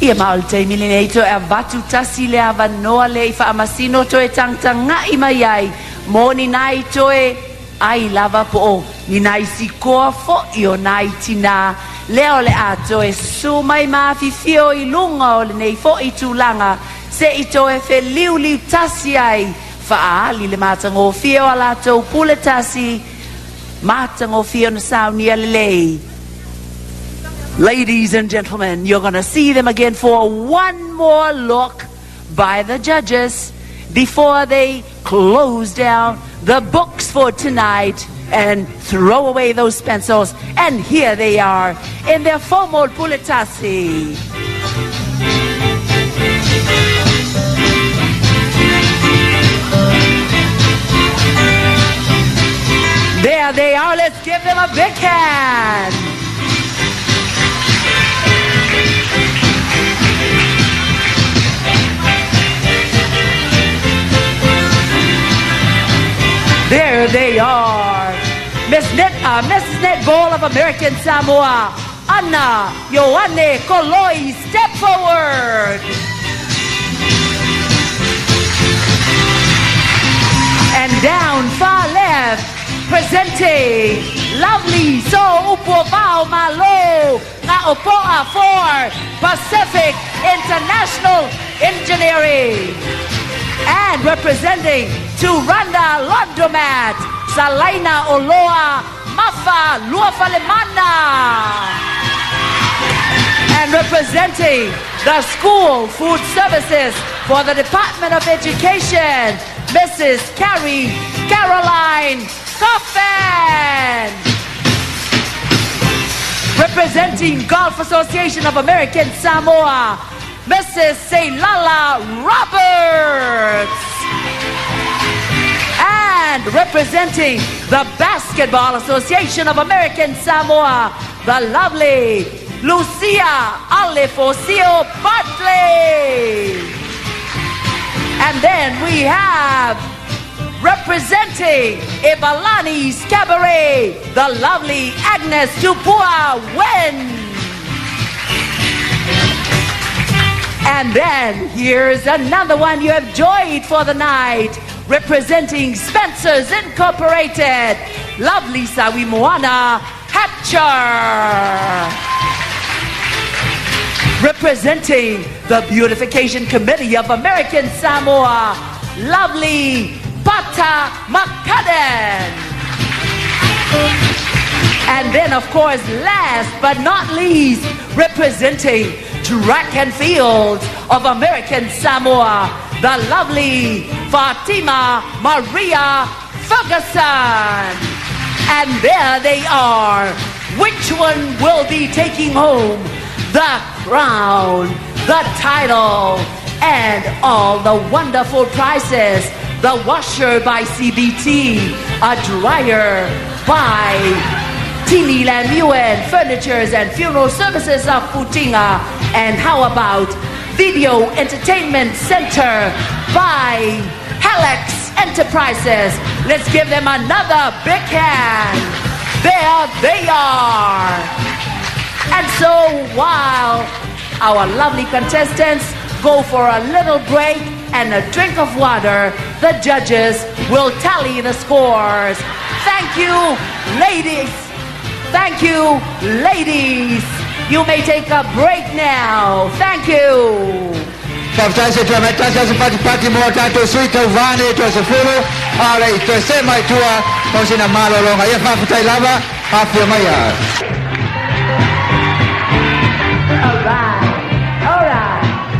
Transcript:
Ia maolte milinei to e vatu tasi le avanoa le I whaamasino to e tangtanga I mai ai. Mo ni nai to e ai lava po o. Ni nai si koa fo I o nai tina. Leo le ato e sumai maafi fio I lunga o le nei fo I tūlanga. Se I to e fe liu liu tasi ai. Whaali le matango fio ala to pule tasi. Matango fio na saunia le lei. Ladies and gentlemen, you're going to see them again for one more look by the judges before they close down the books for tonight and throw away those pencils. And here they are in their formal puletasi. There they are. Let's give them a big hand. There they are. Mrs. Netball of American Samoa, Anna Ioane Koloi, step forward. And down far left, presenting lovely So Upovao Malo, Naopoa for Pacific International Engineering. And representing Turanda Laundromat, Salaina Oloa Mafa Luafalemana. And representing the School Food Services for the Department of Education, Mrs. Caroline Coffin. Representing Golf Association of American Samoa, Mrs. Seilala Roberts. And representing the Basketball Association of American Samoa, the lovely Lucia Alefosio Bartley. And then we have representing Ibalani's Cabaret, the lovely Agnes Tupua Wen. And then here's another one you have joined for the night, representing Spencer's Incorporated, lovely Sawi Moana Hatcher. Representing the Beautification Committee of American Samoa, lovely Pata Makaden. And then, of course, last but not least, representing Track and Field of American Samoa, the lovely Fatima Maria Ferguson. And there they are. Which one will be taking home the crown, the title, and all the wonderful prizes? The washer by CBT, a dryer by Tini Lamuen, Furnitures and Funeral Services of Putinga, and how about Video Entertainment Center by Halex Enterprises? Let's give them another big hand. There they are. And so while our lovely contestants go for a little break and a drink of water, the judges will tally the scores. Thank you, ladies. Thank you, ladies. You may take a break now. Thank you. Pawtańcy pamiętacie, że pati młota to suito vani to se fulu, ale to se mai tua, to se na malo longa, ja fa futai lava, afio maiar.